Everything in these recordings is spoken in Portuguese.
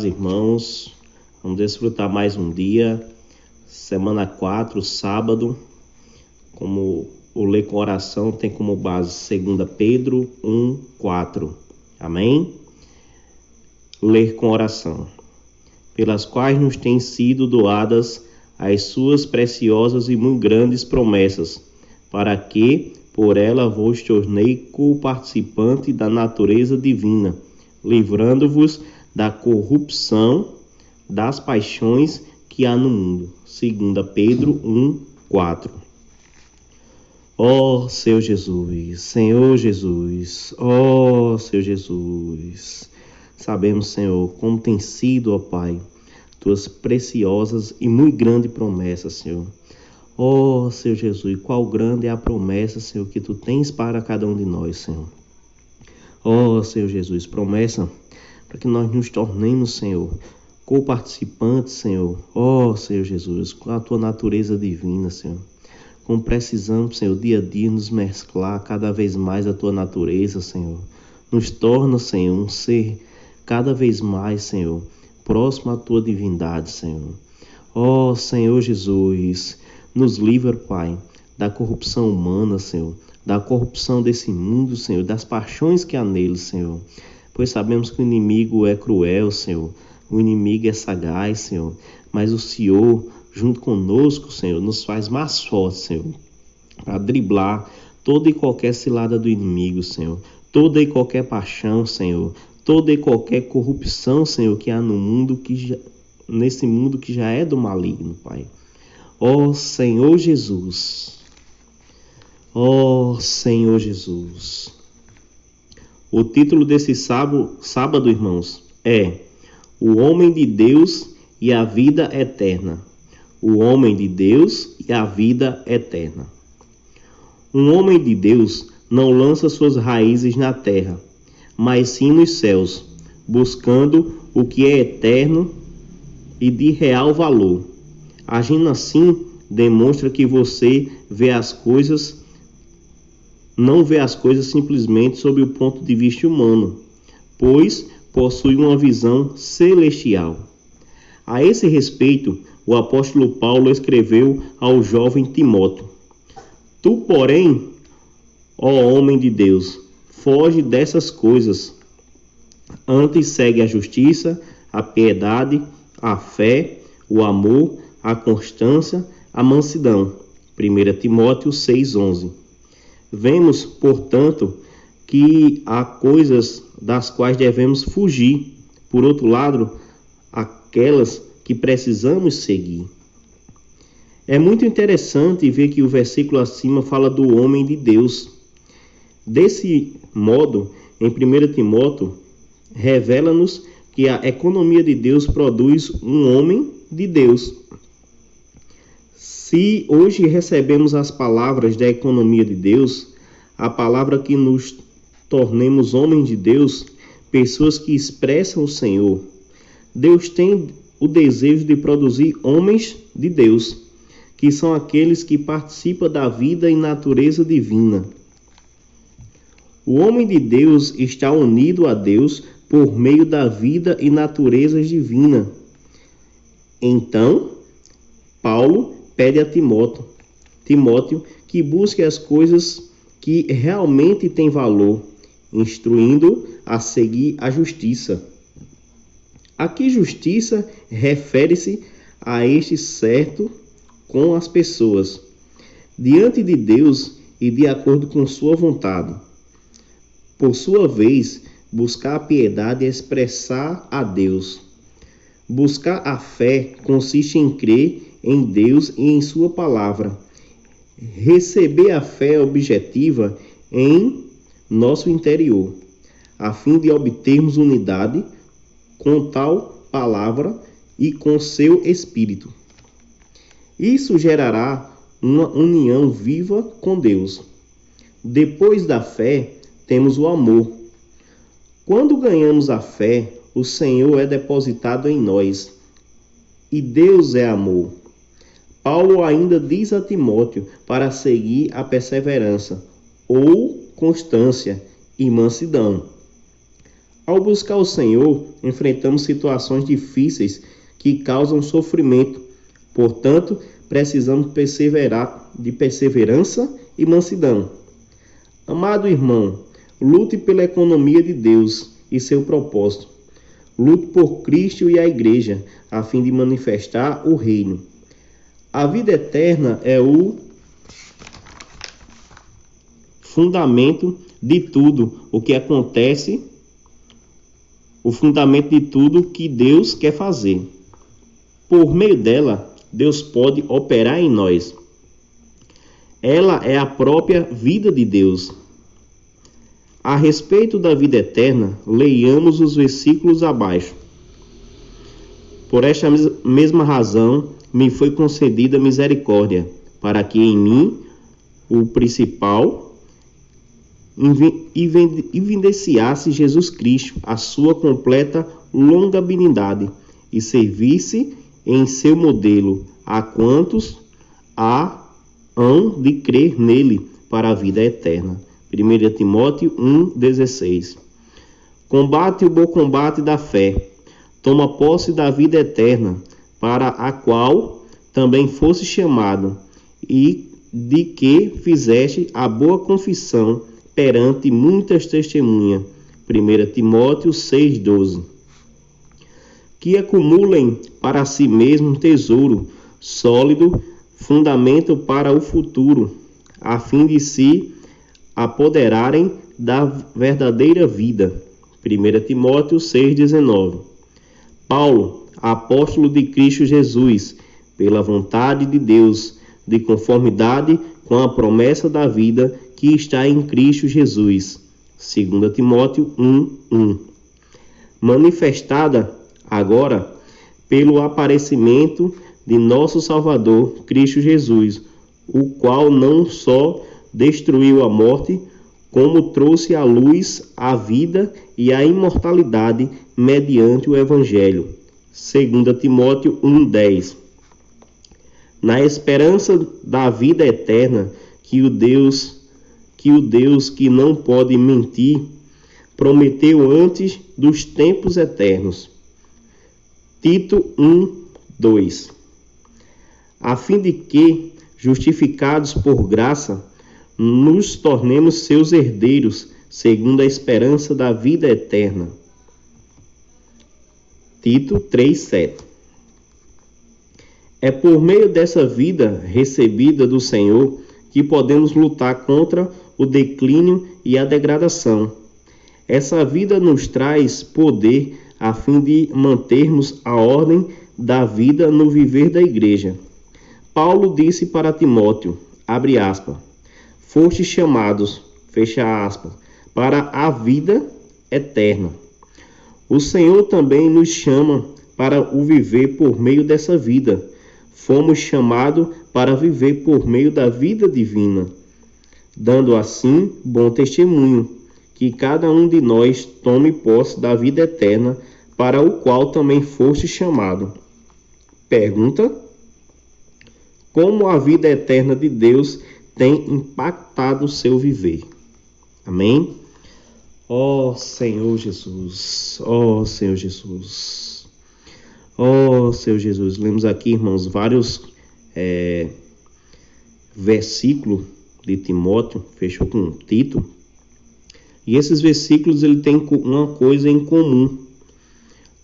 irmãos. Vamos desfrutar mais um dia, semana 4, sábado. Como o ler com oração tem como base 2 Pedro 1:4. Amém? Ler com oração. Pelas quais nos têm sido doadas as suas preciosas e muito grandes promessas, para que, por ela, vos tornei co-participante da natureza divina, livrando-vos da corrupção das paixões que há no mundo. 2 Pedro 1:4. Ó Senhor Jesus, Senhor Jesus, ó Senhor Jesus, sabemos, Senhor, como tem sido, ó Pai, tuas preciosas e muito grandes promessas, Senhor. Ó Senhor Jesus, qual grande é a promessa, Senhor, que tu tens para cada um de nós, Senhor. Ó Senhor Jesus, promessa para que nós nos tornemos, Senhor, co-participantes, Senhor. Ó Senhor Jesus, com a tua natureza divina, Senhor. Como precisamos, Senhor, dia a dia nos mesclar cada vez mais a tua natureza, Senhor. Nos torna, Senhor, um ser cada vez mais, Senhor, próximo à tua divindade, Senhor. Ó Senhor Jesus, nos livra, Pai, da corrupção humana, Senhor, da corrupção desse mundo, Senhor, das paixões que há nele, Senhor. Pois sabemos que o inimigo é cruel, Senhor, o inimigo é sagaz, Senhor, mas o Senhor, junto conosco, Senhor, nos faz mais fortes, Senhor, para driblar toda e qualquer cilada do inimigo, Senhor, toda e qualquer paixão, Senhor, toda e qualquer corrupção, Senhor, que há no mundo, nesse mundo que já é do maligno, Pai. Ó Senhor Jesus, ó Senhor Jesus. O título desse sábado, irmãos, é O Homem de Deus e a Vida Eterna. O homem de Deus e a vida eterna. Um homem de Deus não lança suas raízes na terra, mas sim nos céus, buscando o que é eterno e de real valor. Agindo assim, demonstra que você não vê as coisas simplesmente sob o ponto de vista humano, pois possui uma visão celestial. A esse respeito, o apóstolo Paulo escreveu ao jovem Timóteo: Tu, porém, ó homem de Deus, foge dessas coisas. Antes segue a justiça, a piedade, a fé, o amor, a constância, a mansidão. 1 Timóteo 6:11. Vemos, portanto, que há coisas das quais devemos fugir. Por outro lado, aquelas que precisamos seguir. É muito interessante ver que o versículo acima fala do homem de Deus. Desse modo, em 1 Timóteo, revela-nos que a economia de Deus produz um homem de Deus. Se hoje recebemos as palavras da economia de Deus, a palavra que nos tornemos homens de Deus, pessoas que expressam o Senhor, Deus tem o desejo de produzir homens de Deus, que são aqueles que participam da vida e natureza divina. O homem de Deus está unido a Deus por meio da vida e natureza divina. Então, Paulo pede a Timóteo que busque as coisas que realmente têm valor, instruindo a seguir a justiça. Aqui justiça refere-se a este certo com as pessoas, diante de Deus e de acordo com sua vontade. Por sua vez, buscar a piedade é expressar a Deus. Buscar a fé consiste em crer em Deus e em sua palavra. Receber a fé objetiva em nosso interior, a fim de obtermos unidade com tal palavra e com seu espírito. Isso gerará uma união viva com Deus. Depois da fé, temos o amor. Quando ganhamos a fé, o Senhor é depositado em nós, e Deus é amor. Paulo ainda diz a Timóteo para seguir a perseverança, ou constância e mansidão. Ao buscar o Senhor, enfrentamos situações difíceis que causam sofrimento. Portanto, precisamos perseverar, de perseverança e mansidão. Amado irmão, lute pela economia de Deus e seu propósito. Lute por Cristo e a Igreja, a fim de manifestar o reino. A vida eterna é o fundamento de tudo o que acontece, o fundamento de tudo que Deus quer fazer. Por meio dela, Deus pode operar em nós. Ela é a própria vida de Deus. A respeito da vida eterna, leiamos os versículos abaixo. Por esta mesma razão, me foi concedida misericórdia, para que em mim, o principal, evidenciasse Jesus Cristo, a sua completa longanimidade, e servisse em seu modelo a quantos hão de crer nele para a vida eterna. 1 Timóteo 1,16. Combate o bom combate da fé, toma posse da vida eterna, para a qual também fosse chamado, e de que fizeste a boa confissão perante muitas testemunhas. 1 Timóteo 6,12. Que acumulem para si mesmo tesouro sólido, fundamento para o futuro, a fim de se apoderarem da verdadeira vida. 1 Timóteo 6,19. Paulo, apóstolo de Cristo Jesus, pela vontade de Deus, de conformidade com a promessa da vida que está em Cristo Jesus. 2 Timóteo 1:1. Manifestada agora pelo aparecimento de nosso Salvador, Cristo Jesus, o qual não só destruiu a morte, como trouxe à luz a vida e a imortalidade mediante o Evangelho. 2 Timóteo 1:10. Na esperança da vida eterna que o Deus que não pode mentir, prometeu antes dos tempos eternos. Tito 1:2. A fim de que, justificados por graça, nos tornemos seus herdeiros, segundo a esperança da vida eterna. Tito 3:7. É por meio dessa vida recebida do Senhor que podemos lutar contra o declínio e a degradação. Essa vida nos traz poder a fim de mantermos a ordem da vida no viver da igreja. Paulo disse para Timóteo, abre aspas, fostes chamados, fecha aspas, para a vida eterna. O Senhor também nos chama para o viver por meio dessa vida. Fomos chamados para viver por meio da vida divina, dando assim bom testemunho, que cada um de nós tome posse da vida eterna, para o qual também foste chamado. Pergunta: como a vida eterna de Deus tem impactado o seu viver? Amém? Ó Senhor Jesus, ó Senhor Jesus, ó Senhor Jesus. Lemos aqui, irmãos, vários versículos de Timóteo, fechou com Tito. E esses versículos ele tem uma coisa em comum.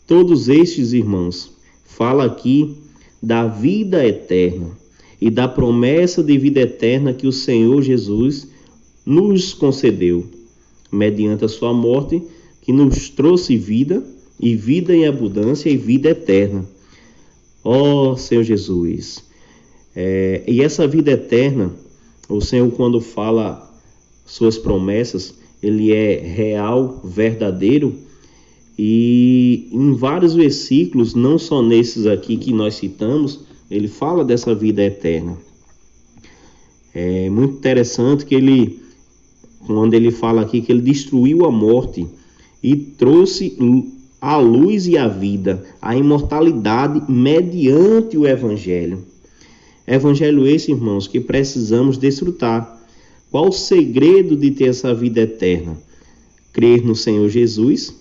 Todos estes, irmãos, falam aqui da vida eterna e da promessa de vida eterna que o Senhor Jesus nos concedeu, mediante a sua morte, que nos trouxe vida, e vida em abundância e vida eterna. Ó Senhor Jesus! E essa vida eterna, o Senhor, quando fala suas promessas, ele é real, verdadeiro, e em vários versículos, não só nesses aqui que nós citamos, ele fala dessa vida eterna. É muito interessante que quando ele fala aqui que ele destruiu a morte e trouxe a luz e a vida, a imortalidade mediante o Evangelho. Evangelho esse, irmãos, que precisamos desfrutar. Qual o segredo de ter essa vida eterna? Crer no Senhor Jesus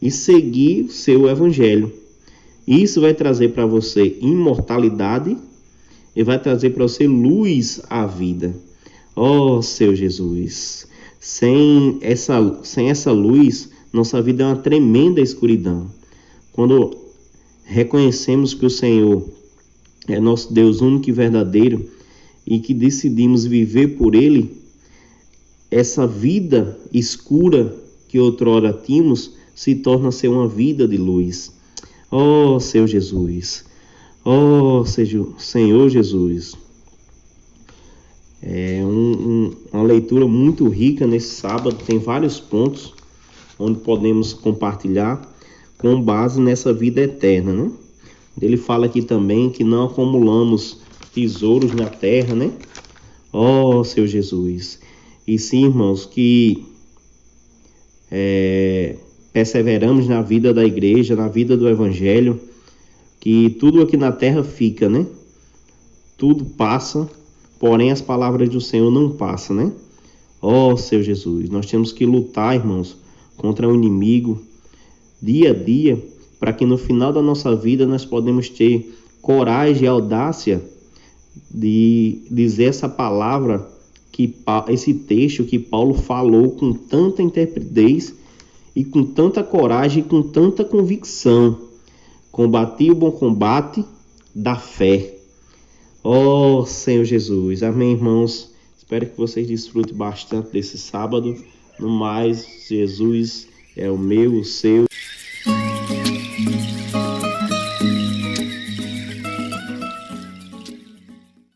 e seguir o seu evangelho. Isso vai trazer para você imortalidade e vai trazer para você luz à vida. Ó, Senhor Jesus, sem essa luz, nossa vida é uma tremenda escuridão. Quando reconhecemos que o Senhor é nosso Deus único e verdadeiro e que decidimos viver por Ele, essa vida escura que outrora tínhamos se torna ser uma vida de luz. Ó, Senhor Jesus, ó, Senhor Jesus. É uma leitura muito rica nesse sábado, tem vários pontos onde podemos compartilhar com base nessa vida eterna, né? Ele fala aqui também que não acumulamos tesouros na terra, né? Ó, Senhor Jesus. E sim, irmãos, que perseveramos na vida da igreja, na vida do evangelho, que tudo aqui na terra fica, né? Tudo passa, porém as palavras do Senhor não passam, né? Ó, Senhor Jesus, nós temos que lutar, irmãos, contra o inimigo, dia a dia, para que no final da nossa vida nós podemos ter coragem e audácia de dizer essa palavra, esse texto que Paulo falou com tanta intrepidez e com tanta coragem e com tanta convicção. Combati o bom combate da fé. Ó, Senhor Jesus. Amém, irmãos. Espero que vocês desfrutem bastante desse sábado. No mais, Jesus é o meu, o seu.